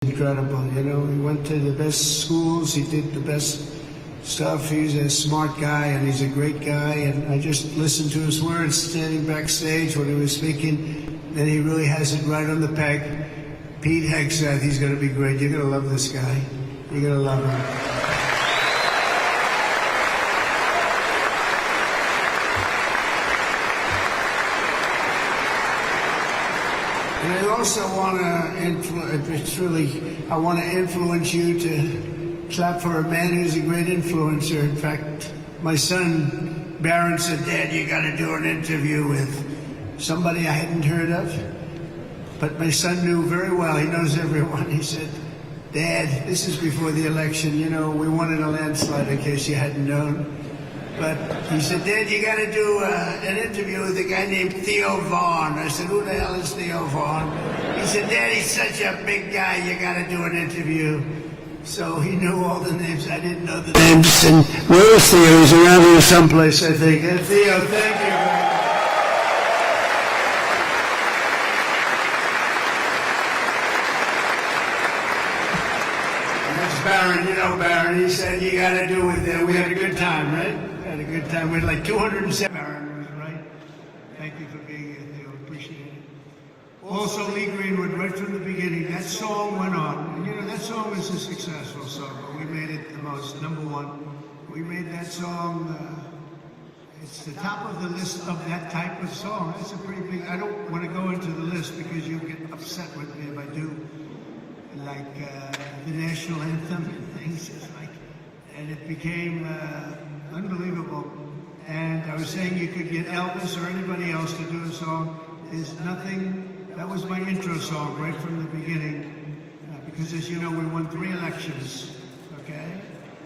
incredible. You know, he went to the best schools, he did the best stuff. He's a smart guy and he's a great guy. And I just listened to his words standing backstage when he was speaking, and he really has it right on the peg. Pete Hegseth, he's going to be great. You're going to love this guy. You're going to love him. And I also want to I want to influence you to clap for a man who's a great influencer. In fact, my son, Barron, said, "Dad, you got to do an interview with somebody I hadn't heard of." But my son knew very well, he knows everyone. He said, "Dad, this is before the election, you know, we won in a landslide in case you hadn't known." But he said, "Dad, you got to do an interview with a guy named Theo Vaughn." I said, "Who the hell is Theo Vaughn?" He said, "Dad, he's such a big guy, you got to do an interview." So he knew all the names. I didn't know the names. And where is Theo? He's around here someplace, I think. And Theo, thank you very much. And that's Barron. You know Barron. He said, "You got to do it." We had a good time, right? Had a good time. We had like 207. Barron was right. Thank you for being here, Theo. Appreciate it. Also, Lee Greenwood, right from the beginning, that song went on. And you know, that song is a successful song, but we made it the most, number one. We made that song, it's the top of the list of that type of song. That's a pretty big, I don't want to go into the list because you'll get upset with me if I do. Like the national anthem and things, it's like, and it became unbelievable. And I was saying you could get Elvis or anybody else to do a song. There's nothing. That was my intro song right from the beginning, because as you know, we won 3 elections, okay?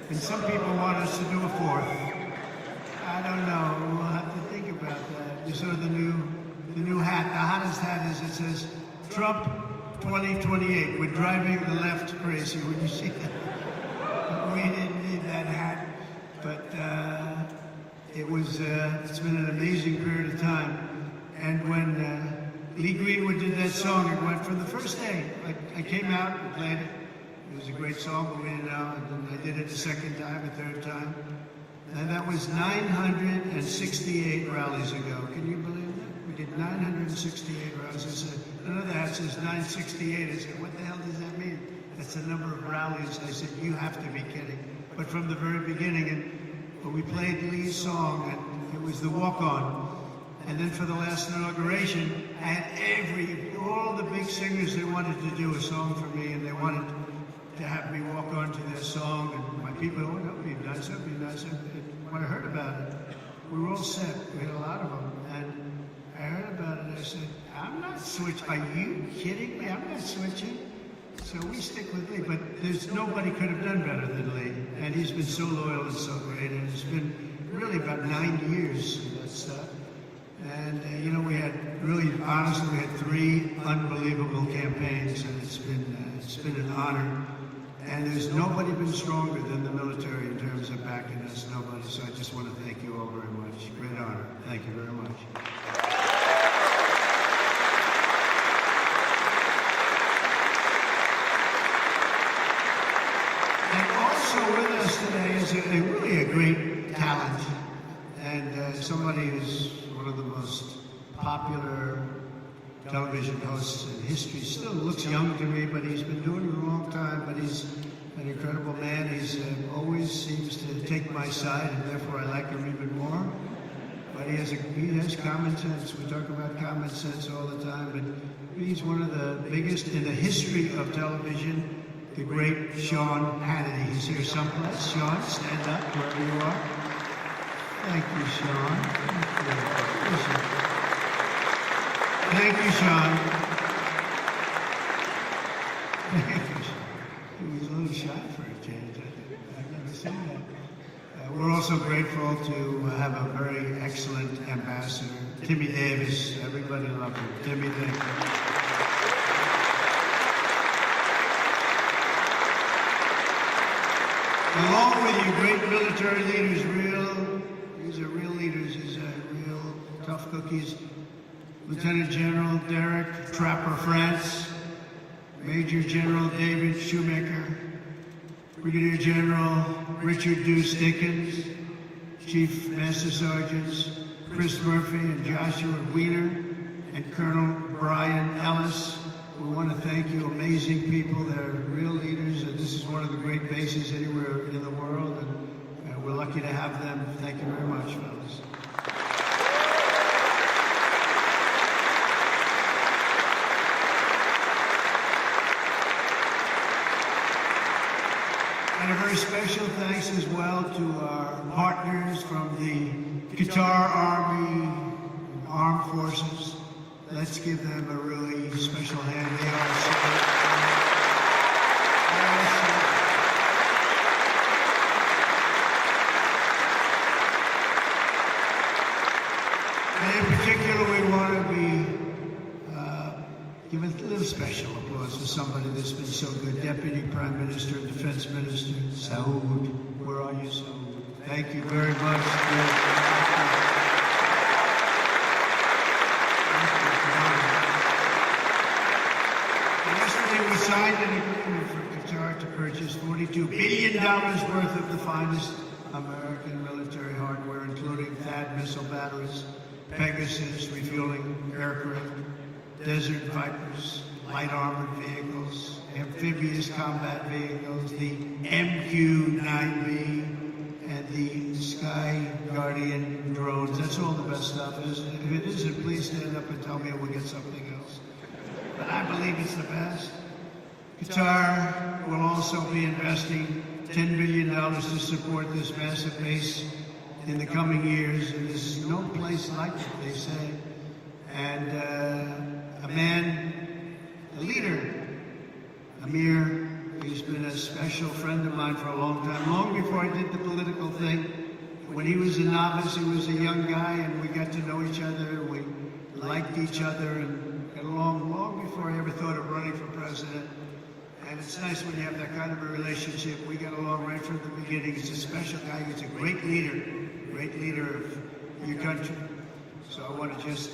And some people want us to do a 4th. I don't know, we'll have to think about that. You saw the new hat, the hottest hat is, it says, Trump 2028. We're driving the left crazy. When you see that, we didn't need that hat, but it's been an amazing period of time. And when Lee Greenwood did that song, it went from the first day. I came out and played it. It was a great song, but we didn't know. And then I did it the second time, the third time. And that was 968 rallies ago. Can you believe that? We did 968 rallies. I said, another hat says 968. I said, what the hell does that mean? That's the number of rallies. I said, you have to be kidding. But from the very beginning, and we played Lee's song, and it was the walk-on. And then for the last inauguration, I had all the big singers, they wanted to do a song for me, and they wanted to have me walk on to their song. And my people, oh, that would be nice, that would be nice. When I heard about it, we were all set. We had a lot of them. And I heard about it, and I said, I'm not switching. Are you kidding me? I'm not switching. So we stick with Lee. But nobody could have done better than Lee. And he's been so loyal and so great. And it's been really about 9 years of that stuff. And, you know, honestly, we had 3 unbelievable campaigns, and it's been an honor. And there's nobody been stronger than the military in terms of backing us, nobody. So I just want to thank you all very much. Great honor. Thank you very much. And also with us today is really a great talent, and somebody who's one of the most popular television hosts in history. Still looks young to me, but he's been doing it a long time. But he's an incredible man. He's always seems to take my side, and therefore I like him even more. But he has common sense. We talk about common sense all the time. But he's one of the biggest in the history of television. The great Sean Hannity. He's here someplace. Sean, stand up wherever you are. Thank you, Sean. Thank you, Sean. Thank you, Sean. He was a little shy for a change. I've never seen that. We're also grateful to have a very excellent ambassador, Timmy Davis. Everybody loved him. Timmy, thank you. Along with you, great military leaders, these are real leaders, these are real tough cookies. Lieutenant General Derek Trapper France, Major General David Shoemaker, Brigadier General Richard Deuce Dickens, Chief Master Sergeants Chris Murphy and Joshua Wiener, and Colonel Brian Ellis. We want to thank you, amazing people. They're real leaders, and this is one of the great bases anywhere in the world, and we're lucky to have them. Thank you very much, fellas. And a very special thanks as well to our partners from the Qatar Army, Armed Forces. Let's give them a really special hand. They are and in particular, we want to be give a little special applause for somebody that's been so good. Deputy Prime Minister and Defense Minister, Saud. Where are you, Saud? Thank you very much. Yesterday we signed an agreement for Qatar to purchase $42 billion worth of the finest American military hardware, including THAAD missile batteries, Pegasus refueling aircraft, Desert Vipers, light armored vehicles, amphibious combat vehicles, the MQ-9B, and the Sky Guardian drones. That's all the best stuff. If it isn't, please stand up and tell me we'll get something else. But I believe it's the best. Qatar will also be investing $10 billion to support this massive base in the coming years, and there's no place like it, they say. And a man, a leader, Amir, he's been a special friend of mine for a long time, long before I did the political thing. When he was a novice, he was a young guy, and we got to know each other, we liked each other, and got along long before I ever thought of running for president. And it's nice when you have that kind of a relationship. We got along right from the beginning. He's a special guy. He's a great leader of your country. So I want to just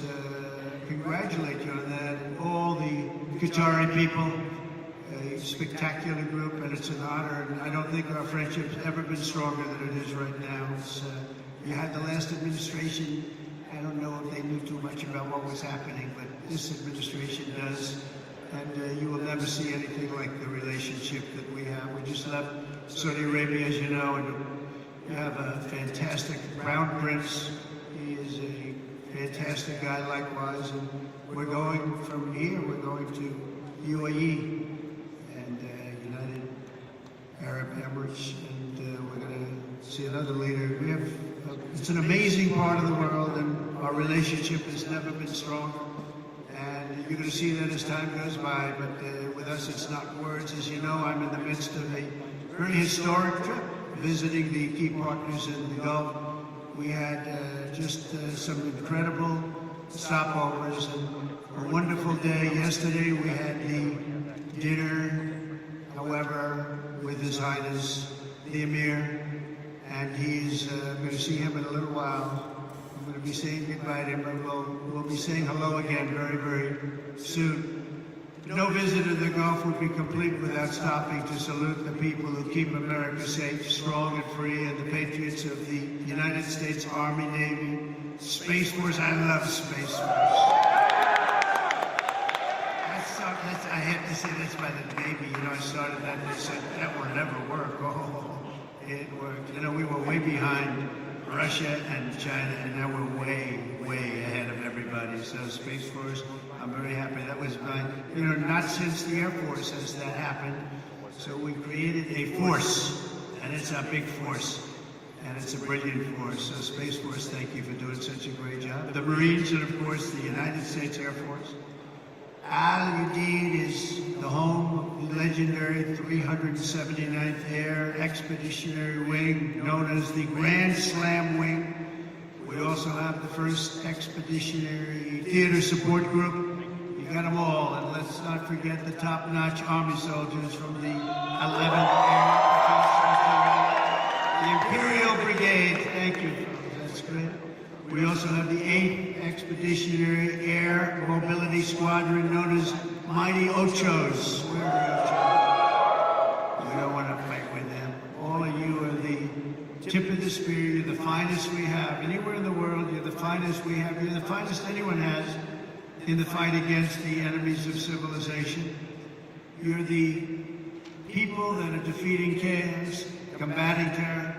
congratulate you on that, and all the Qatari people, a spectacular group, and it's an honor. And I don't think our friendship's ever been stronger than it is right now. You had the last administration. I don't know if they knew too much about what was happening, but this administration does. And you will never see anything like the relationship that we have. We just left Saudi Arabia, as you know, and we have a fantastic Crown Prince. He is a fantastic guy likewise. And we're going from here, we're going to UAE and United Arab Emirates, and we're going to see another leader. It's an amazing part of the world, and our relationship has never been stronger. And you're going to see that as time goes by, but with us it's not words. As you know, I'm in the midst of a very historic trip, visiting the key partners in the Gulf. We had just some incredible stopovers and a wonderful day. Yesterday we had the dinner, however, with His Highness, the Emir, and I'm going to see him in a little while. I'm going to be saying goodbye to him, but we'll be saying hello again very, very soon. No visit to the Gulf would be complete without stopping to salute the people who keep America safe, strong, and free, and the patriots of the United States Army, Navy, Space Force. I love Space Force. I had to say that's by the Navy. You know, I started that and they said that will never work. Oh, it worked. You know, we were way behind Russia and China, and now we're way, way ahead of everybody. So Space Force, I'm very happy. That was not since the Air Force has that happened. So we created a force, and it's a big force, and it's a brilliant force. So Space Force, thank you for doing such a great job. The Marines, and of course the United States Air Force. Al Udeid is the home of the legendary 379th Air Expeditionary Wing, known as the Grand Slam Wing. We also have the 1st Expeditionary Theater Support Group. You got them all, and let's not forget the top-notch Army soldiers from the 11th Air, the Imperial Brigade. Thank you, that's great. We also have the 8th Expeditionary Air Mobility Squadron, known as mighty Ochos. Where are the Ochos? You don't want to fight with them. All of you are the tip of the spear. You're the finest we have. Anywhere in the world, you're the finest we have. You're the finest anyone has in the fight against the enemies of civilization. You're the people that are defeating chaos, combating terror,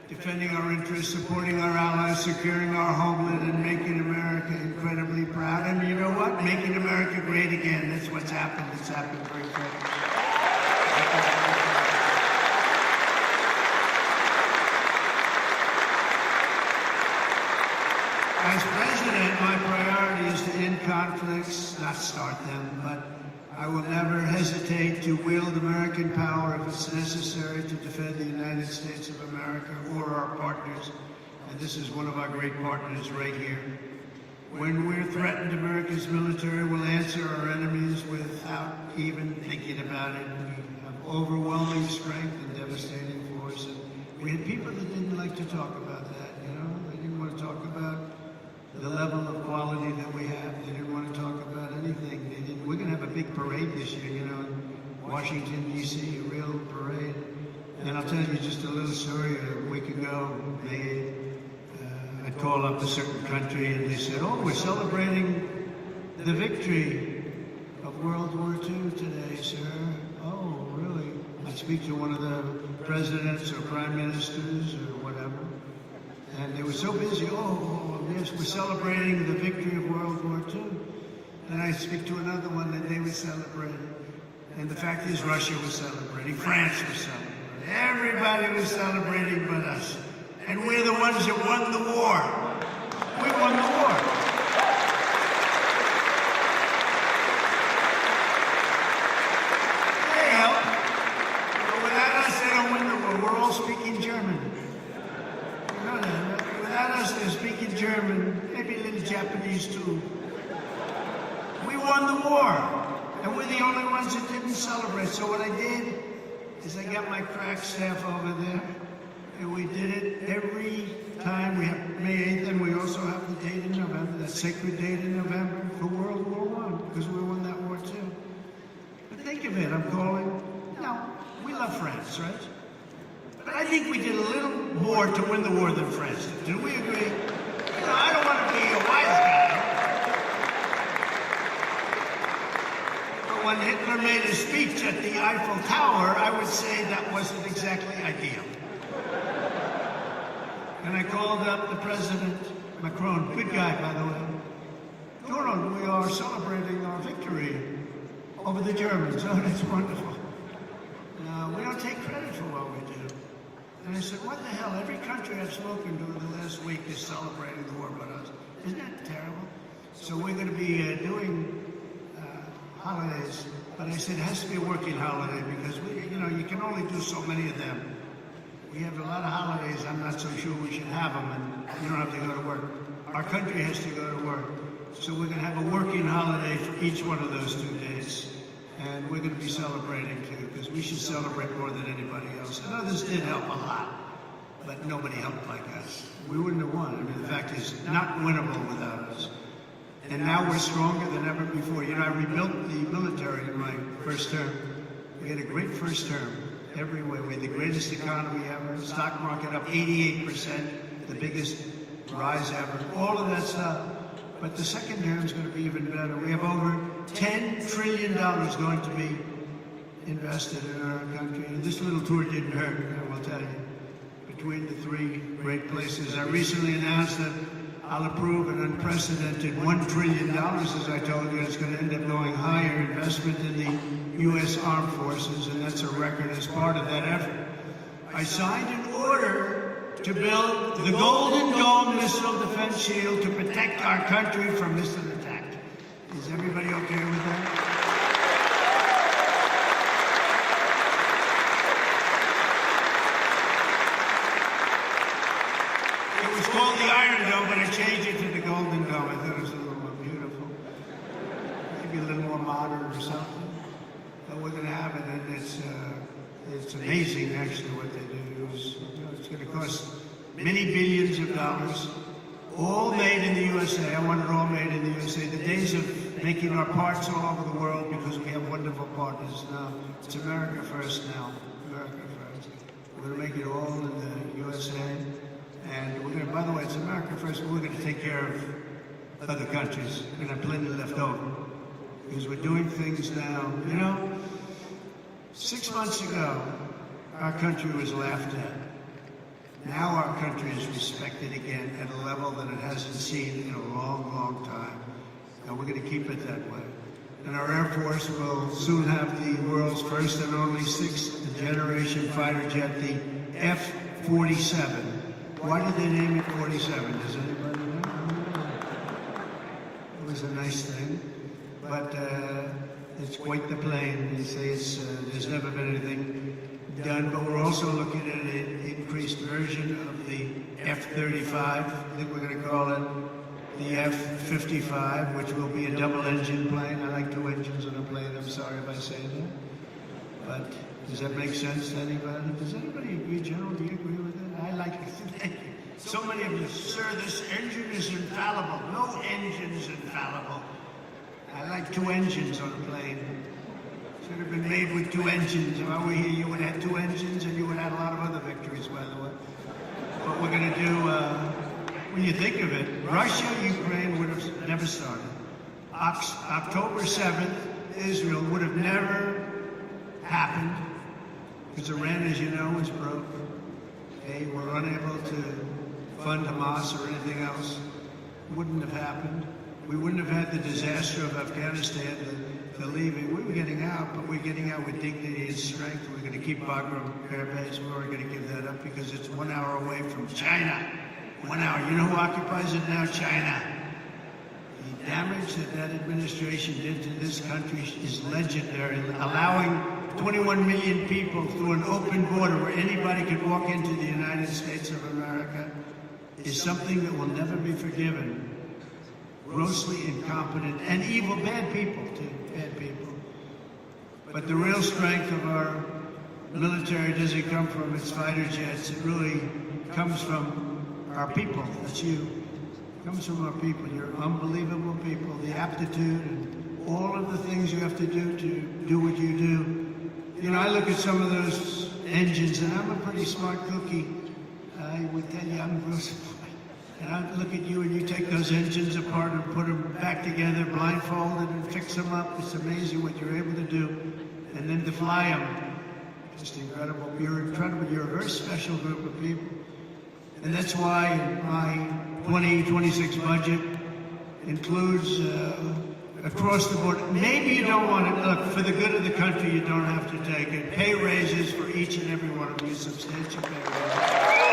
defending our interests, supporting our allies, securing our homeland, and making America incredibly proud. And you know what? Making America great again. That's what's happened. It's happened very quickly. As president, my priority is to end conflicts, not start them, but I will never hesitate to wield American power if it's necessary to defend the United States of America or our partners. And this is one of our great partners right here. When we're threatened, America's military will answer our enemies without even thinking about it. We have overwhelming strength and devastating force. And we had people that didn't like to talk about that, you know? They didn't want to talk about the level of quality that we have. They didn't want to talk about anything. We're going to have a big parade this year, you know, in Washington, D.C., a real parade. And I'll tell you just a little story. A week ago, I called up a certain country and they said, oh, we're celebrating the victory of World War II today, sir. Oh, really? I speak to one of the presidents or prime ministers or whatever. And they were so busy, yes, we're celebrating the victory of World War II. And I speak to another one that they were celebrating. And the fact is, Russia was celebrating, France was celebrating. Everybody was celebrating but us. And we're the ones that won the war. We won the war. They help. But without us, they don't win the war. We're all speaking German. You know that, right? Without us, they're speaking German, maybe a little Japanese too. We won the war, and we're the only ones that didn't celebrate. So what I did is I got my crack staff over there, and we did it every time. We have May 8th, and we also have the date in November, that sacred date in November for World War I, because we won that war too. But think of it, I'm calling, we love France, right? But I think we did a little more to win the war than France did. Do we agree? You know, I don't want to be a wise guy. When Hitler made a speech at the Eiffel Tower, I would say that wasn't exactly ideal. And I called up the President, Macron, good guy, by the way. No, we are celebrating our victory over the Germans. Oh, that's wonderful. We don't take credit for what we do. And I said, what the hell? Every country I've spoken to in the last week is celebrating the war but us. Isn't that terrible? So we're going to be doing holidays, but I said it has to be a working holiday because you can only do so many of them. We have a lot of holidays. I'm not so sure we should have them, and you don't have to go to work. Our country has to go to work, so we're going to have a working holiday for each one of those 2 days, and we're going to be celebrating too because we should celebrate more than anybody else. And others did help a lot, but nobody helped like us. We wouldn't have won. I mean, the fact is, not winnable without us. And now we're stronger than ever before. You know, I rebuilt the military in my first term. We had a great first term every way. We had the greatest economy ever. Stock market up 88%, the biggest rise ever. All of that stuff. But the second term is going to be even better. We have over $10 trillion going to be invested in our country. And this little tour didn't hurt, I will tell you. Between the 3 great places. I recently announced that I'll approve an unprecedented $1 trillion, as I told you. It's going to end up going higher investment in the U.S. Armed Forces, and that's a record as part of that effort. I signed an order to build the Golden Dome missile defense shield to protect our country from missile attack. Is everybody okay with that? It was called the Iron Dome, but I changed it to the Golden Dome. I thought it was a little more beautiful. Maybe a little more modern or something. But we're going to have it, and it's amazing, actually, what they do. It's going to cost many billions of dollars, all made in the USA. I want it all made in the USA. The days of making our parts all over the world because we have wonderful partners now. It's America first now, America first. We're going to make it all in the USA. And we're going to, by the way, it's America first, but we're going to take care of other countries. We're going to have plenty left over. Because we're doing things now. You know, 6 months ago, our country was laughed at. Now our country is respected again at a level that it hasn't seen in a long, long time. And we're going to keep it that way. And our Air Force will soon have the world's first and only sixth-generation fighter jet, the F-47. Why did they name it 47? Does anybody know? It was a nice thing. But it's quite the plane. They say there's never been anything done, but we're also looking at an increased version of the F-35. I think we're going to call it the F-55, which will be a double-engine plane. I like two engines on a plane. I'm sorry if I say that. But does that make sense to anybody? Does anybody agree, General? Do you agree with that? I like it. Thank you. So many of you, sir, this engine is infallible. No engine is infallible. I like two engines on a plane. Should have been made with two engines. If I were here, you would have had two engines, and you would have had a lot of other victories, by the way. But we're going to do, when you think of it, Russia, Ukraine would have never started. October 7th, Israel would have never happened, because Iran, as you know, is broke. Okay, we're unable to fund Hamas or anything else. It wouldn't have happened. We wouldn't have had the disaster of Afghanistan, the leaving. We were getting out, but we're getting out with dignity and strength. We're going to keep Bagram Air Base. We weren't going to give that up because it's 1 hour away from China. 1 hour. You know who occupies it now? China. The damage that administration did to this country is legendary. Allowing 21 million people through an open border where anybody could walk into the United States of America is something that will never be forgiven. Grossly incompetent and evil, bad people too, bad people. But the real strength of our military doesn't come from its fighter jets. It really comes from our people. That's you. It comes from our people. You're unbelievable people. The aptitude and all of the things you have to do what you do. You know, I look at some of those engines, and I'm a pretty smart cookie. I would tell you I'm gross. And I look at you and you take those engines apart and put them back together, blindfolded, and fix them up. It's amazing what you're able to do. And then to fly them, just incredible. You're incredible. You're a very special group of people. And that's why my 2026 budget includes across the board. Maybe you don't want to, look, for the good of the country, you don't have to take it. Pay raises for each and every one of you, substantial pay raises.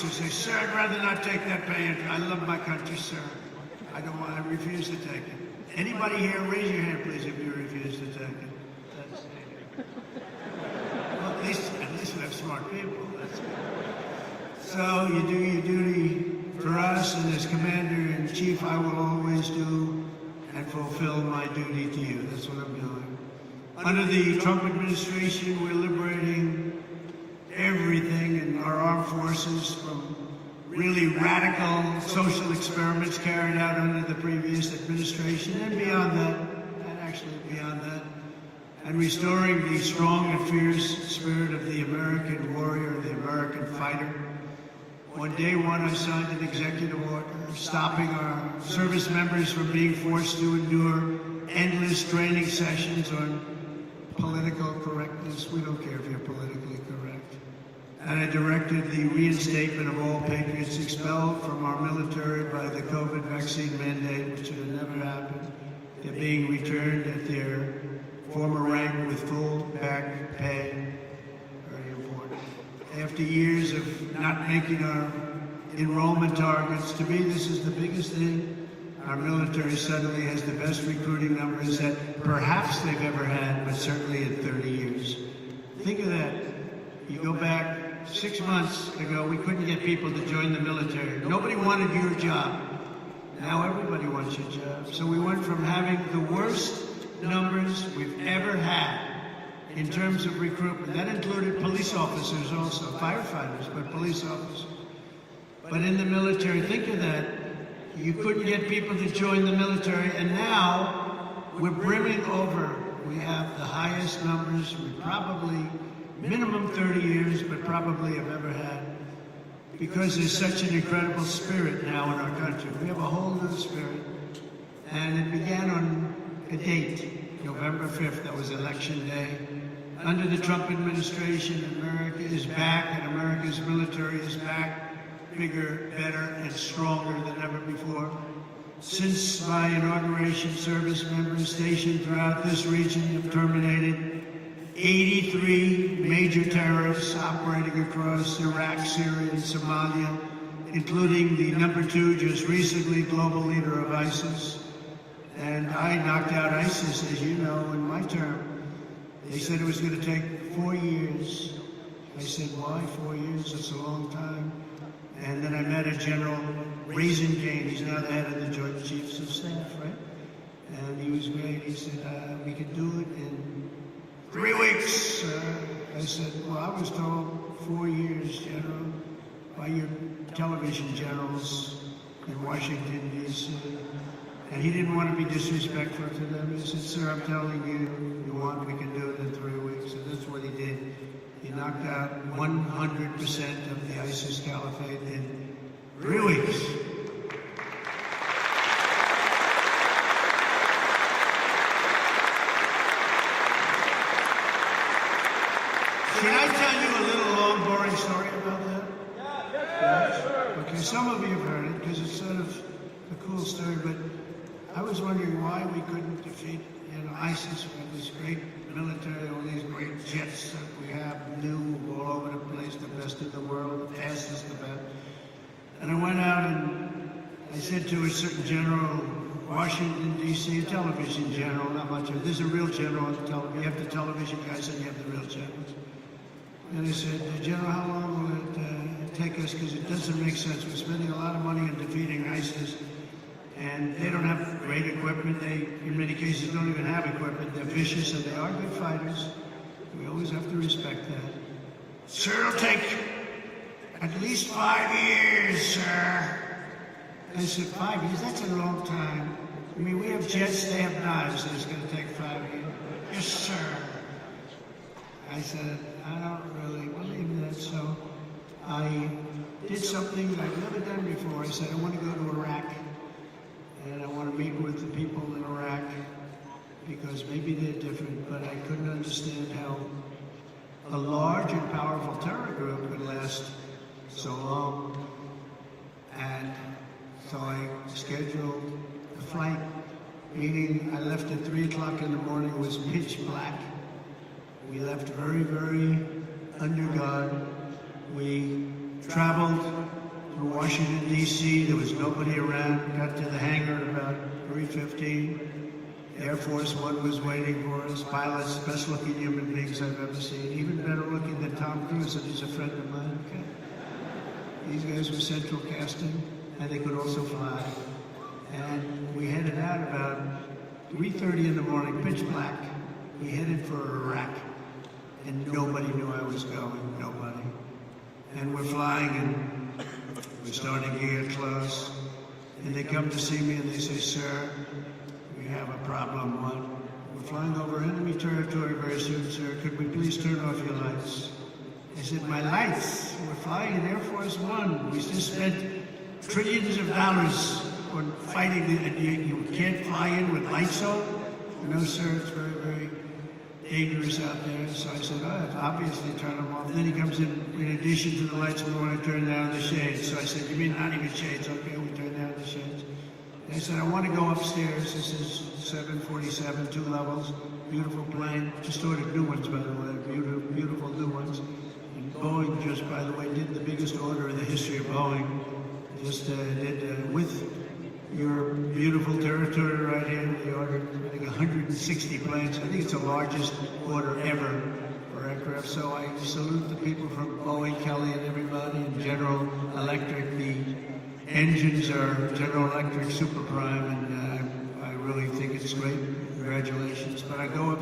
Say, sir, I'd rather not take that pay. I love my country, sir. I don't want. I refuse to take it. Anybody here, raise your hand, please, if you refuse to take it. Well, at least we have smart people. That's good. So you do your duty for us, and as Commander-in-Chief, I will always do and fulfill my duty to you. That's what I'm doing. Under the Trump administration, we're liberating everything in our armed forces from really radical social experiments carried out under the previous administration and beyond that, and actually beyond that, and restoring the strong and fierce spirit of the American warrior, the American fighter. On day one, I signed an executive order stopping our service members from being forced to endure endless training sessions on political correctness. We don't care if you're politically correct. And I directed the reinstatement of all patriots expelled from our military by the COVID vaccine mandate, which should have never happened. They're being returned at their former rank with full back pay. Very important. After years of not making our enrollment targets, to me this is the biggest thing. Our military suddenly has the best recruiting numbers that perhaps they've ever had, but certainly in 30 years. Think of that. You go back 6 months ago, we couldn't get people to join the military. Nobody wanted your job. Now everybody wants your job. So we went from having the worst numbers we've ever had in terms of recruitment. That included police officers also, firefighters, but police officers. But in the military, think of that. You couldn't get people to join the military, and now we're brimming over. We have the highest numbers we probably, minimum 30 years, but probably have ever had. Because there's such an incredible spirit now in our country. We have a whole new spirit. And it began on a date, November 5th, that was election day. Under the Trump administration, America is back, and America's military is back, bigger, better, and stronger than ever before. Since my inauguration, service members stationed throughout this region have terminated 83 major terrorists operating across Iraq, Syria, and Somalia, including the #2, just recently, global leader of ISIS. And I knocked out ISIS, as you know, in my term. They said it was going to take 4 years. I said, why 4 years? That's a long time. And then I met a General Raisin-Jane. He's now the head of the Joint Chiefs of Staff, right? And he was great. He said, we could do it in 3 weeks. I said, well, I was told 4 years, General, by your television generals in Washington, D.C. And he didn't want to be disrespectful to them. He said, sir, I'm telling you, you want, we can do it in 3 weeks. And that's what he did. He knocked out 100% of the ISIS caliphate in 3 weeks. Should I tell you a little long, boring story about that? Yeah. Okay, some of you have heard it because it's sort of a cool story, but I was wondering why we couldn't defeat, ISIS. We have this great military, all these great jets that we have, new all over the place, the best in the world, the fastest, the best. And I went out and I said to a certain general, Washington, D.C., a television general, not much of it. There's a real general on the television. You have the television guys and you have the real generals. And I said, General, how long will it take us? Because it doesn't make sense. We're spending a lot of money on defeating ISIS. And they don't have great equipment. They, in many cases, don't even have equipment. They're vicious and they are good fighters. We always have to respect that. Sir, it'll take at least 5 years, sir. I said, 5 years? That's a long time. I mean, we have jets, they have knives, and it's going to take 5 years. Yes, sir. I said, I don't really believe that, so I did something that I've never done before. I said, I want to go to Iraq. And I want to meet with the people in Iraq because maybe they're different, but I couldn't understand how a large and powerful terror group could last so long. And so I scheduled a flight, meaning I left at 3 o'clock in the morning. It was pitch black. We left very, very under guard. We traveled through Washington, D.C. There was nobody around. Got to the hangar at about 3:15. Air Force One was waiting for us. Pilots, best looking human beings I've ever seen. Even better looking than Tom Cruise, and he's a friend of mine. Okay? These guys were central casting, and they could also fly. And we headed out about 3:30 in the morning, pitch black. We headed for Iraq, and nobody knew I was going. Nobody. And we're flying, and we're starting to get close, and they come to see me and they say, sir, we have a problem. What? We're flying over enemy territory very soon, sir. Could we please turn off your lights? I said, my lights? We're flying in Air Force One. We just spent trillions of dollars on fighting. You can't fly in with lights on? No, sir, it's very, very dangerous out there. So I said, obviously turn them off. Then he comes in addition to the lights, we want to turn down the shades. So I said, you mean not even shades? Okay, we turn down the shades. And I said, I want to go upstairs. This is 747, 2 levels, beautiful plane. Just ordered new ones, by the way, beautiful new ones. And Boeing just, by the way, did the biggest order in the history of Boeing. Just did with your beautiful territory right here. They ordered, I think, 160 planes. I think it's the largest order ever for aircraft. So I salute the people from Boeing, Kelly, and everybody, and General Electric, the engines are General Electric Super Prime, and I really think it's great. Congratulations. But I go up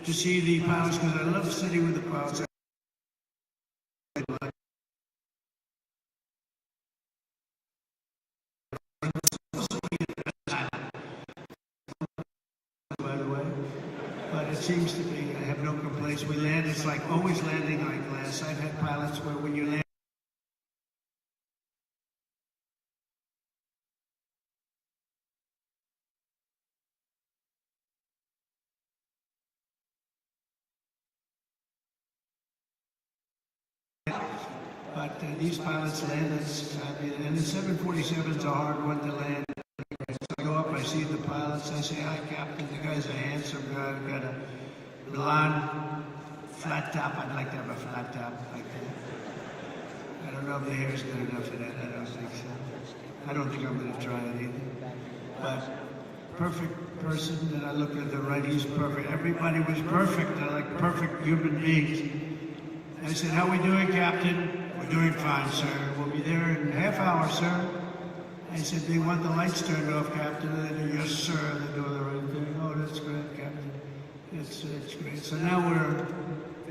to see the pilots because I love sitting with the pilots. By the way, but it seems to be, I have no complaints. We land, it's like always landing on glass. I've had pilots where when you land, but these pilots land, and the 747's a hard one to land. So I go up, I see the pilots, I say, hi, Captain. The guy's a handsome guy, got a blonde flat top. I'd like to have a flat top like that. I don't know if the hair's good enough for that. I don't think so. I don't think I'm going to try it either. But perfect person, and I look at the right, he's perfect. Everybody was perfect. They're like perfect human beings. I said, how we doing, Captain? We're doing fine, sir. We'll be there in a half hour, sir. I said, they want the lights turned off, Captain. And they do, yes, sir. They're doing the right thing. Oh, that's great, Captain. It's great. So now we're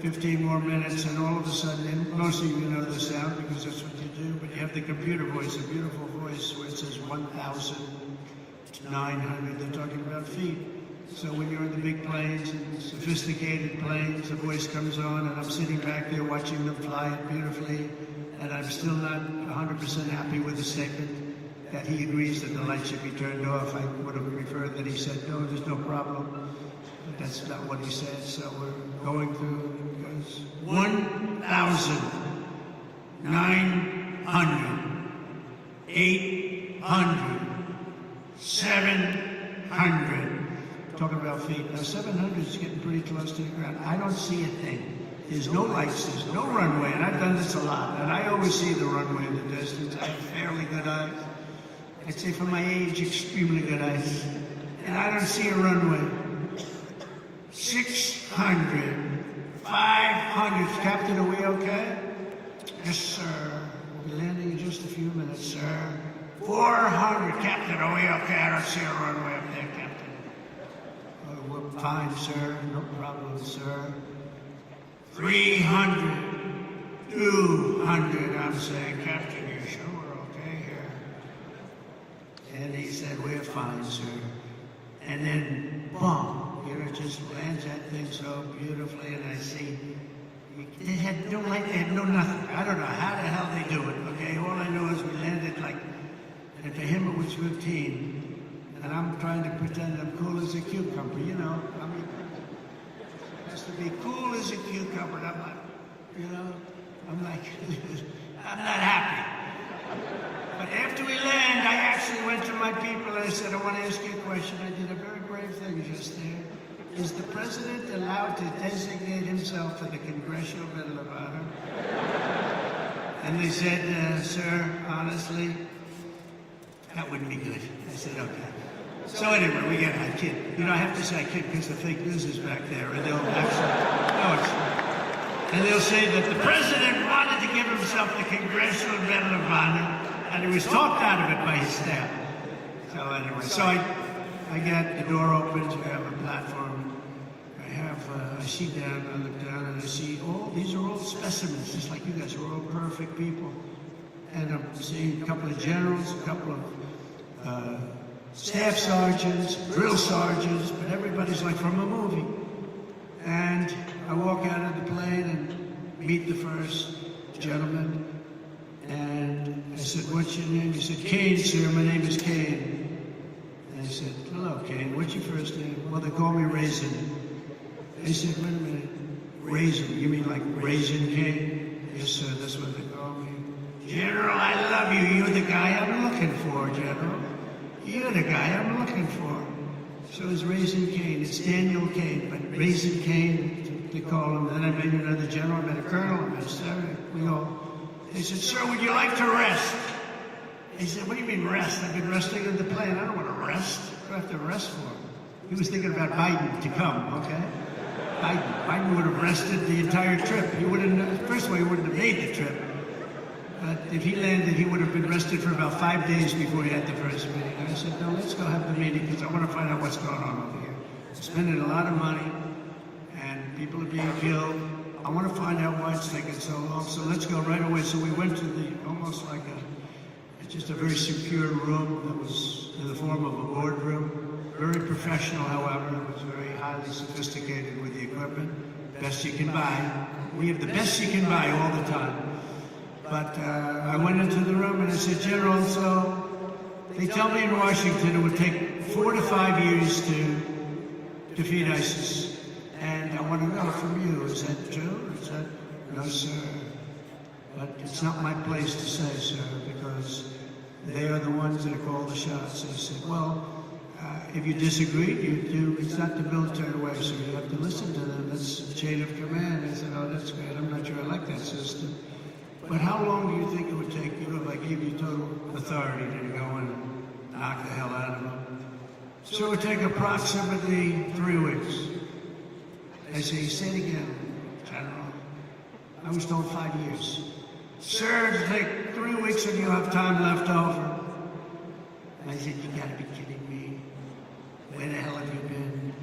15 more minutes, and all of a sudden, and most of you know the sound because that's what you do, but you have the computer voice, a beautiful voice where it says 1,900. They're talking about feet. So when you're in the big planes and sophisticated planes, the voice comes on, and I'm sitting back there watching them fly it beautifully, and I'm still not 100% happy with the statement that he agrees that the lights should be turned off. I would have preferred that he said, no, there's no problem. But that's not what he said. So we're going through, it goes 1,900, 800, 700. Talking about feet. Now 700 is getting pretty close to the ground. I don't see a thing. There's no lights, there's no runway, and I've done this a lot. And I always see the runway in the distance. I have fairly good eyes. I'd say for my age, extremely good eyes. And I don't see a runway. 600, 500. Captain, are we okay? Yes, sir. We'll be landing in just a few minutes, sir. 400. Captain, are we okay? I don't see a runway up there, Captain. Oh, we're fine, sir. No problem, sir. 300, 200. I'm saying, Captain, you sure we're okay here? And he said, we're fine, sir. And then, boom, it just lands that thing so beautifully, and I see they had no light, they had no nothing. I don't know how the hell they do it, okay? All I know is we landed like, and for him it was 15, and I'm trying to pretend I'm cool as a cucumber, you know? I mean, it has to be cool as a cucumber, and I'm like, you know, I'm like, I'm not happy. But after we land, I actually went to my people and I said, I want to ask you a question. I did a very brave thing just there. Is the president allowed to designate himself for the Congressional Medal of Honor? And they said, sir, honestly, that wouldn't be good. I said, okay. So anyway, we get, I kid. You know, I have to say I kid because the fake news is back there, and they'll actually, no, it's, and they'll say that the president wanted to give himself the Congressional Medal of Honor, and he was talked out of it by his staff. So anyway, so I get the door opens, we have a platform. I see down, I look down, and I see these are all specimens, just like you guys are all perfect people. And I'm seeing a couple of generals, a couple of staff sergeants, drill sergeants, but everybody's like from a movie. And I walk out of the plane and meet the first gentleman. And I said, what's your name? He said, Kane, sir, my name is Kane. And I said, hello, Kane, what's your first name? Well, they call me Raisin. I said, wait a minute, Raisin, you mean like Raisin Kane? Yes, sir, that's what they call me. General, I love you. You're the guy I'm looking for, General. You're the guy I'm looking for. So it's Raisin Kane. It's Daniel Kane, but Raisin Kane, they call him. Then I met another general, I met a colonel, I met a sergeant. We all. They said, sir, would you like to rest? He said, what do you mean rest? I've been resting in the plane. I don't want to rest. What do I have to rest for? He was thinking about Biden to come, okay? Biden would have rested the entire trip. He wouldn't, first of all, he wouldn't have made the trip. But if he landed, he would have been arrested for about 5 days before he had the first meeting. And I said, no, let's go have the meeting because I want to find out what's going on over here. We're spending a lot of money and people are being killed. I want to find out why it's taking so long. So let's go right away. So we went to almost like just a very secure room that was in the form of a boardroom. Very professional, however. It was very highly sophisticated with the equipment. Best you can buy. We have the best you can buy all the time. But I went into the room and I said, General, so they tell me in Washington it would take 4 to 5 years to defeat ISIS. And I want to know from you, is that true? Is that, no, sir. But it's not my place to say, sir, because they are the ones that call the shots. I said, well, if you disagree, it's not the military way, so you have to listen to them. That's the chain of command. I said, oh, that's great. I'm not sure I like that system. But how long do you think it would take you if I gave you total authority to go and knock the hell out of them? So it would take approximately 3 weeks. I say, say it again, General. I was told 5 years. Sir, it'll take 3 weeks and you'll have time left over. I said, you gotta be kidding me. Where the hell have you been?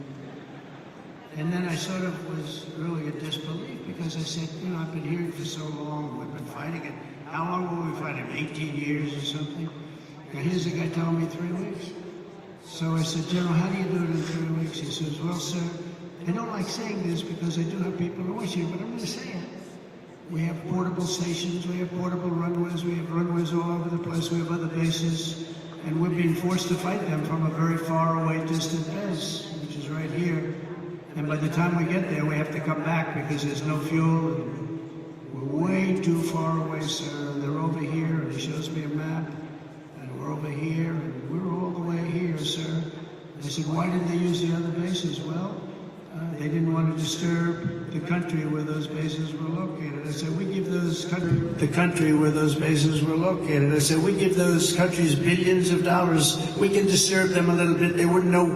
And then I sort of was really in disbelief because I said, you know, I've been here for so long, we've been fighting it. How long will we fight him? 18 years or something? And here's the guy telling me 3 weeks. So I said, General, how do you do it in 3 weeks? He says, well, sir, I don't like saying this because I do have people in Washington, but I'm going to say it. We have portable stations, we have portable runways, we have runways all over the place, we have other bases, and we're being forced to fight them from a very far away distant base, which is right here. And by the time we get there, we have to come back because there's no fuel. And we're way too far away, sir. And they're over here, and he shows me a map. And we're over here, and we're all the way here, sir. I said, why didn't they use the other bases? Well, they didn't want to disturb the country where those bases were located. I said, we give the country where those bases were located. I said, we give those countries billions of dollars. We can disturb them a little bit. They wouldn't know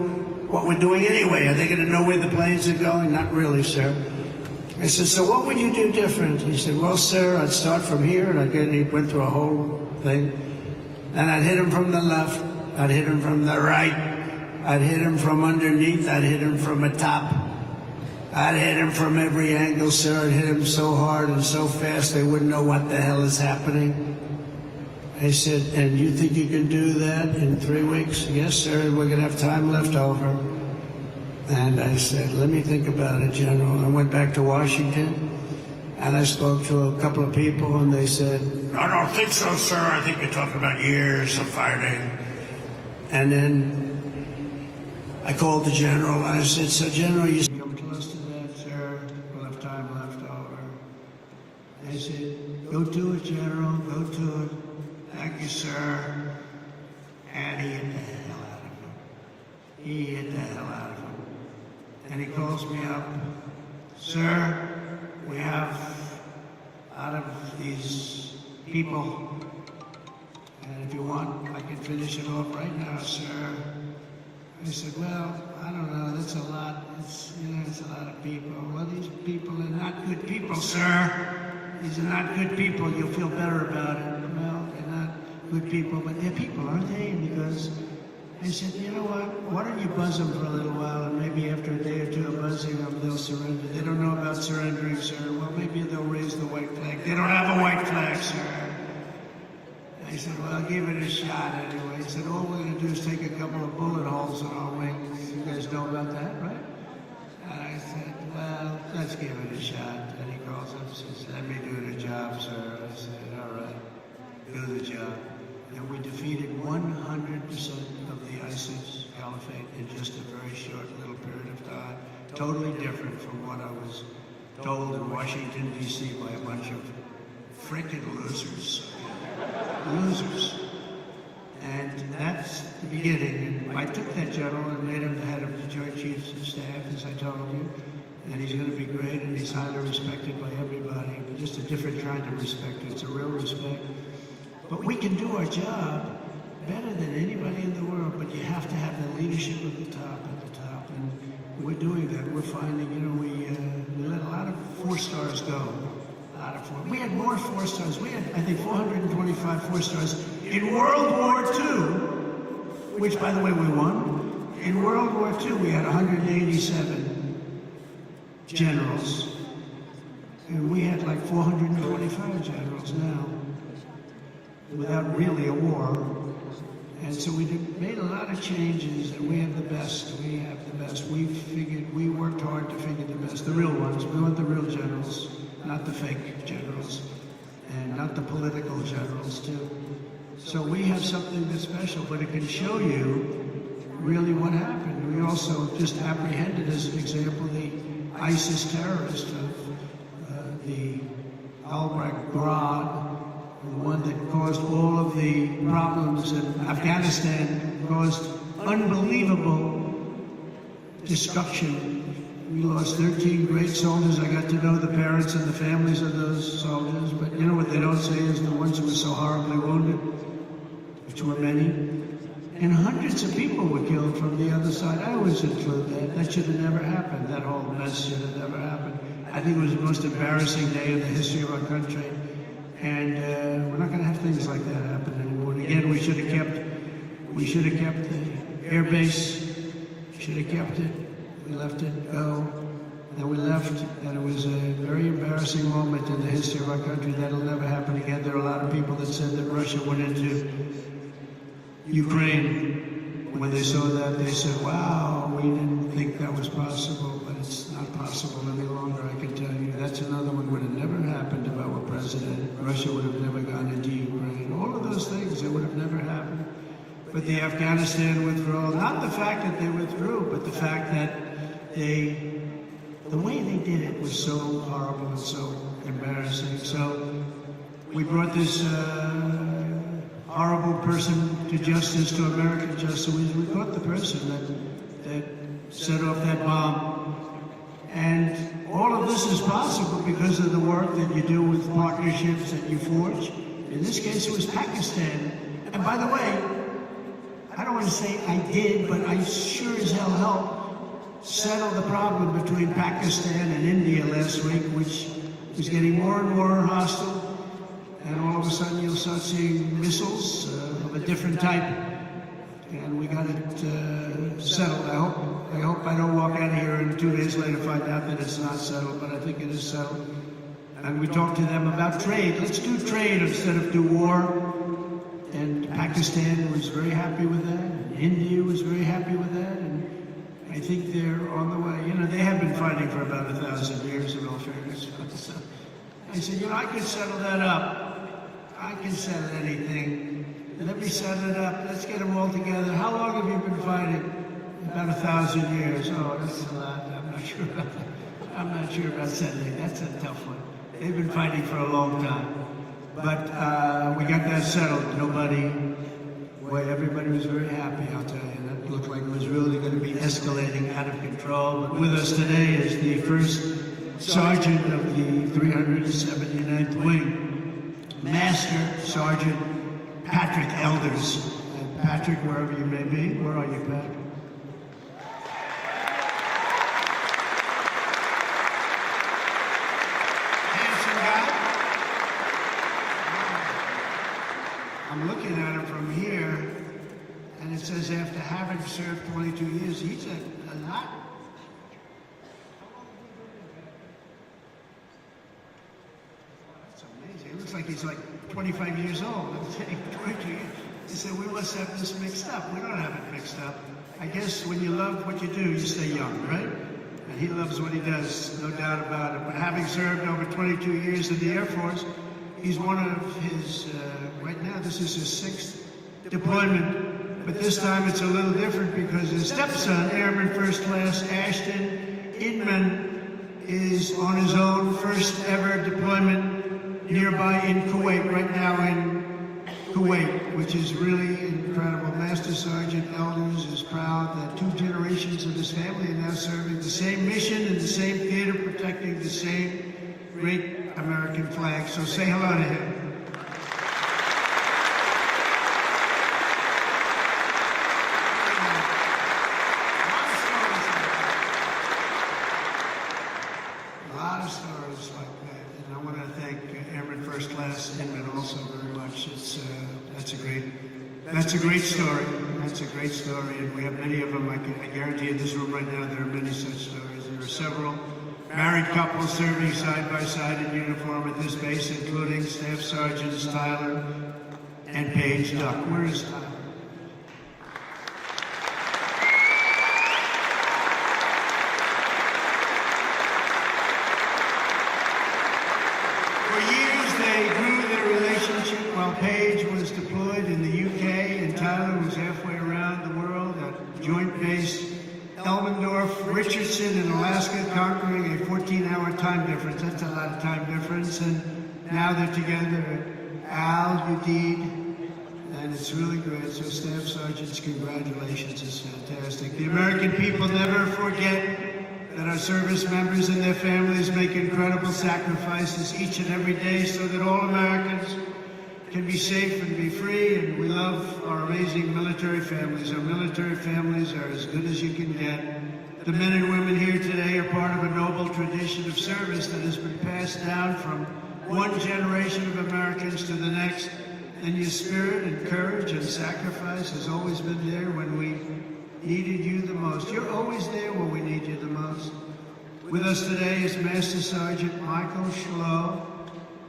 what we're doing anyway. Are they going to know where the planes are going? Not really, sir. I said, so what would you do different? He said, well, sir, I'd start from here, and he went through a whole thing. And I'd hit him from the left. I'd hit him from the right. I'd hit him from underneath. I'd hit him from the top. I'd hit him from every angle, sir. I'd hit him so hard and so fast they wouldn't know what the hell is happening. I said, and you think you can do that in 3 weeks? Yes, sir, we're going to have time left over. And I said, let me think about it, General. I went back to Washington, and I spoke to a couple of people, and they said, I don't think so, sir. I think you're talking about years of fighting. And then I called the General, and I said, so, General, you come close to that, sir. We'll have time left over. I said, go to it, General, go to it. Thank you, sir. And he hit the hell out of him. He hit the hell out of him. And he calls me up. Sir, we have out of these people, and if you want, I can finish it off right now, sir. I said, well, I don't know, that's a lot. It's a lot of people. Well, these people are not good people, sir. These are not good people. You'll feel better about it. Well, they're not good people, but they're people, aren't they? Because I said, you know what? Why don't you buzz them for a little while, and maybe after a day or two of buzzing them, they'll surrender. They don't know about surrendering, sir. Well, maybe they'll raise the white flag. They don't have a white flag, sir. I said, well, I'll give it a shot anyway. He said, all we're going to do is take a couple of bullet holes in our wings. You guys know about that, right? And I said, well, let's give it a shot. And he calls up and says, let me do the job, sir. I said, all right, do the job. And we defeated 100% of the ISIS caliphate in just a very short little period of time. Totally different from what I was told in Washington, D.C. by a bunch of frickin' losers. Losers. And that's the beginning. And I took that general and made him the head of the Joint Chiefs of Staff, as I told you. And he's going to be great, and he's highly respected by everybody. Just a different kind of respect. It's a real respect. But we can do our job better than anybody in the world, but you have to have the leadership at the top, And we're doing that. We're finding, we let a lot of 4 stars go. A lot of four. We had more 4 stars. We had, I think, 425 4 stars. In World War II, which, by the way, we won, in World War II, we had 187 generals. And we had like 425 generals now, without really a war. And so we made a lot of changes, and we have the best. We have the best. We worked hard to figure the best, the real ones. We want the real generals, not the fake generals, and not the political generals, too. So we have something that's special, but it can show you really what happened. We also just apprehended, as an example, the ISIS terrorist of the al-Baghdad, the one that caused all of the problems in Afghanistan, caused unbelievable destruction. We lost 13 great soldiers. I got to know the parents and the families of those soldiers, but you know what they don't say is the ones who were so horribly wounded, which were many. And hundreds of people were killed from the other side. I always include that. That should have never happened. That whole mess should have never happened. I think it was the most embarrassing day in the history of our country. And we're not going to have things like that happen anymore. And again, we should have kept the air base. Should have kept it. We let it go. And we left, and it was a very embarrassing moment in the history of our country. That'll never happen again. There are a lot of people that said that Russia went into Ukraine. When they saw that, they said, wow, we didn't think that was possible, but it's not possible any longer, I can tell you. That's another one would have never happened if I were president. Russia would have never gone into Ukraine. All of those things, that would have never happened. But the Afghanistan withdrawal, not the fact that they withdrew, but the fact that the way they did it was so horrible and so embarrassing. So we brought this horrible person to justice, to American justice. We caught the person that set off that bomb. And all of this is possible because of the work that you do with partnerships that you forge. In this case, it was Pakistan. And by the way, I don't want to say I did, but I sure as hell helped settle the problem between Pakistan and India last week, which was getting more and more hostile. And all of a sudden you'll start seeing missiles of a different type. And we got it settled. I hope I don't walk out of here and 2 days later find out that it's not settled, but I think it is settled. And we talked to them about trade. Let's do trade instead of do war. And Pakistan was very happy with that. And India was very happy with that. And I think they're on the way. You know, they have been fighting for about 1,000 years in all fairness. So I said, you know, I could settle that up. I can settle anything. Let me settle it up. Let's get them all together. How long have you been fighting? About 1,000 years. Oh, that's a lot. I'm not sure about that. I'm not sure about settling. That's a tough one. They've been fighting for a long time. But we got that settled. Everybody was very happy, I'll tell you. That looked like it was really going to be escalating out of control. But with us today is the first sergeant of the 379th Wing, Master Sergeant Patrick Elders. And Patrick, wherever you may be, where are you, Patrick? Handsome guy. I'm looking at him from here, and it says after having served 22 years, he's a lot. That's amazing. It looks like he's like 25 years old. I'm saying 22 years. He said, we must have this mixed up. We don't have it mixed up. I guess when you love what you do, you stay young, right? And he loves what he does, no doubt about it. But having served over 22 years in the Air Force, he's one of his, right now, this is his 6th deployment. But this time it's a little different because his stepson, Airman First Class Ashton Inman, is on his own first ever deployment nearby in Kuwait, right now in Kuwait, which is really incredible. Master Sergeant Elders is proud that 2 generations of his family are now serving the same mission in the same theater, protecting the same great American flag. So say hello to him. A lot of stories like that. And I want to thank first-class inmate also very much. That's a great story. That's a great story, and we have many of them. I guarantee in this room right now there are many such stories. There are several married couples serving side by side in uniform at this base, including Staff Sergeants Tyler and Paige Duck. Where is Tyler? For years, they grew their relationship while Paige was deployed in the UK and Tyler was halfway around the world at Joint Base Elmendorf, Richardson in Alaska, conquering a 14-hour time difference. That's a lot of time difference. And now they're together at Al Udeid, and it's really great. So Staff Sergeants, congratulations. It's fantastic. The American people never forget that our service members and their families make incredible sacrifices each and every day so that all Americans can be safe and be free, and we love our amazing military families. Our military families are as good as you can get. The men and women here today are part of a noble tradition of service that has been passed down from one generation of Americans to the next, and your spirit and courage and sacrifice has always been there when we needed you the most. You're always there when we need you the most. With us today is Master Sergeant Michael Schlow,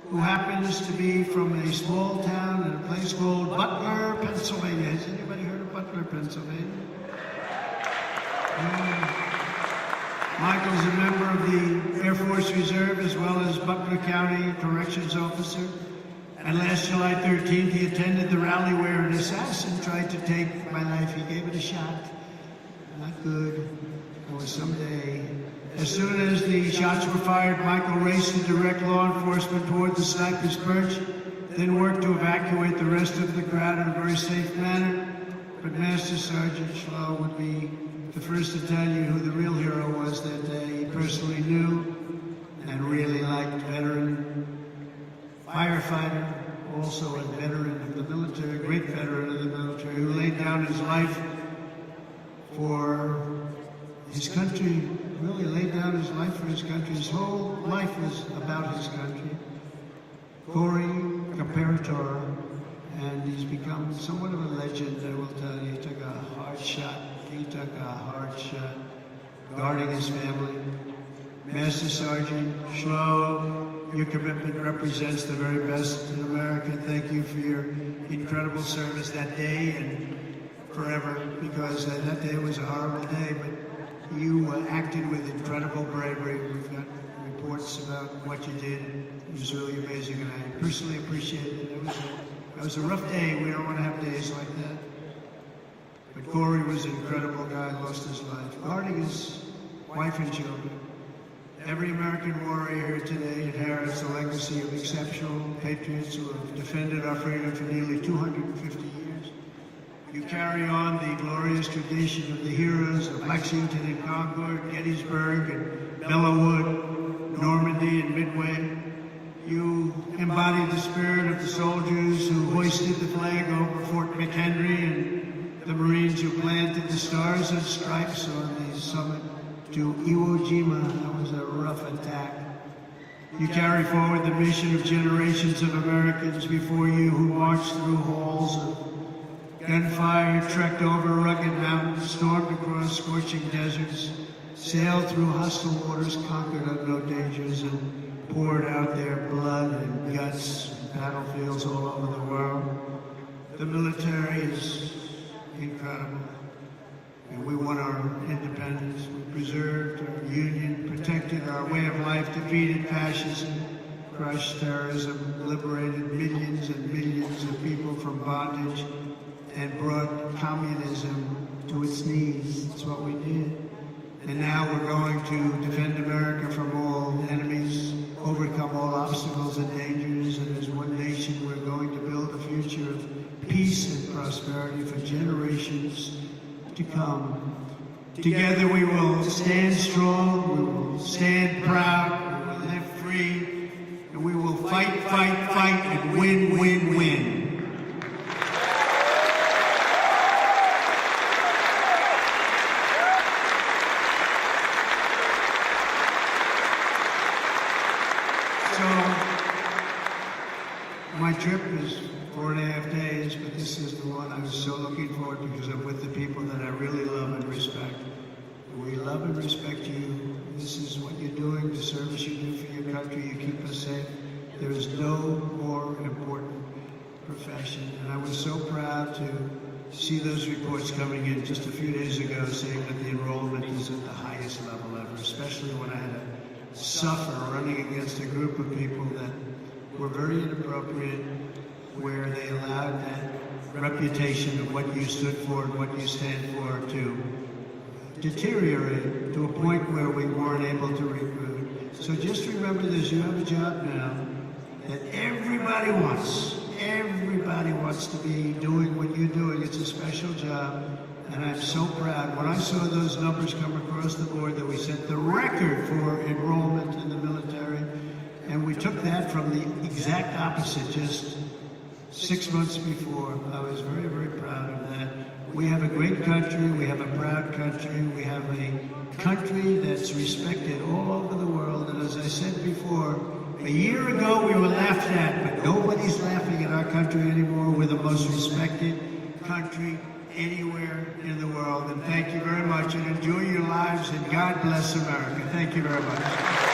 who happens to be from a small town in a place called Butler, Pennsylvania. Has anybody heard of Butler, Pennsylvania? Michael's a member of the Air Force Reserve as well as Butler County Corrections Officer. And last July 13th, he attended the rally where an assassin tried to take my life. He gave it a shot. Not good. Or someday. As soon as the shots were fired, Michael raced to direct law enforcement toward the sniper's perch, then worked to evacuate the rest of the crowd in a very safe manner. But Master Sergeant Schlow would be the first to tell you who the real hero was that day. He personally knew and really liked veteran firefighter, also a veteran of the military, great veteran of the military, who laid down his life for his country, really laid down his life for his country. His whole life was about his country. Corey Comparator, and he's become somewhat of a legend, I will tell you. He took a hard shot. He took a hard shot, guarding his family. Master Sergeant Schlow, your commitment represents the very best in America. Thank you for your incredible service that day and forever, because that day was a horrible day, but you acted with incredible bravery. We've got reports about what you did. It was really amazing, and I personally appreciate it. It was a rough day. We don't want to have days like that. But Corey was an incredible guy, lost his life, guarding his wife and children. Every American warrior here today inherits a legacy of exceptional patriots who have defended our freedom for nearly 250 years. You carry on the glorious tradition of the heroes of Lexington and Concord, Gettysburg and Belleau, Normandy and Midway. You embody the spirit of the soldiers who hoisted the flag over Fort McHenry and the Marines who planted the stars and stripes on the summit to Iwo Jima. That was a rough attack. You carry forward the mission of generations of Americans before you who marched through halls of gunfire, trekked over rugged mountains, stormed across scorching deserts, sailed through hostile waters, conquered unknown dangers, and poured out their blood and guts in battlefields all over the world. The military is incredible. And we won our independence. We preserved our union, protected our way of life, defeated fascism, crushed terrorism, liberated millions and millions of people from bondage, and brought communism to its knees. That's what we did. And now we're going to defend America from all enemies, overcome all obstacles and dangers, and as one nation we're going to build a future of peace and prosperity for generations to come. Together we will stand strong, we will stand proud, we will live free, and we will fight, fight, fight, and win, win, win. My trip is 4.5 days, but this is the one I was so looking forward to because I'm with the people that I really love and respect. We love and respect you. This is what you're doing, the service you do for your country. You keep us safe. There is no more important profession. And I was so proud to see those reports coming in just a few days ago saying that the enrollment is at the highest level ever, especially when I had to suffer running against a group of people that were very inappropriate, where they allowed that reputation of what you stood for and what you stand for to deteriorate to a point where we weren't able to recruit. So just remember this, you have a job now that everybody wants. Everybody wants to be doing what you're doing. It's a special job, and I'm so proud. When I saw those numbers come across the board that we set the record for enrollment in the military, and we took that from the exact opposite just 6 months before. I was very, very proud of that. We have a great country. We have a proud country. We have a country that's respected all over the world. And as I said before, a year ago we were laughed at, but nobody's laughing at our country anymore. We're the most respected country anywhere in the world. And thank you very much, and enjoy your lives, and God bless America. Thank you very much.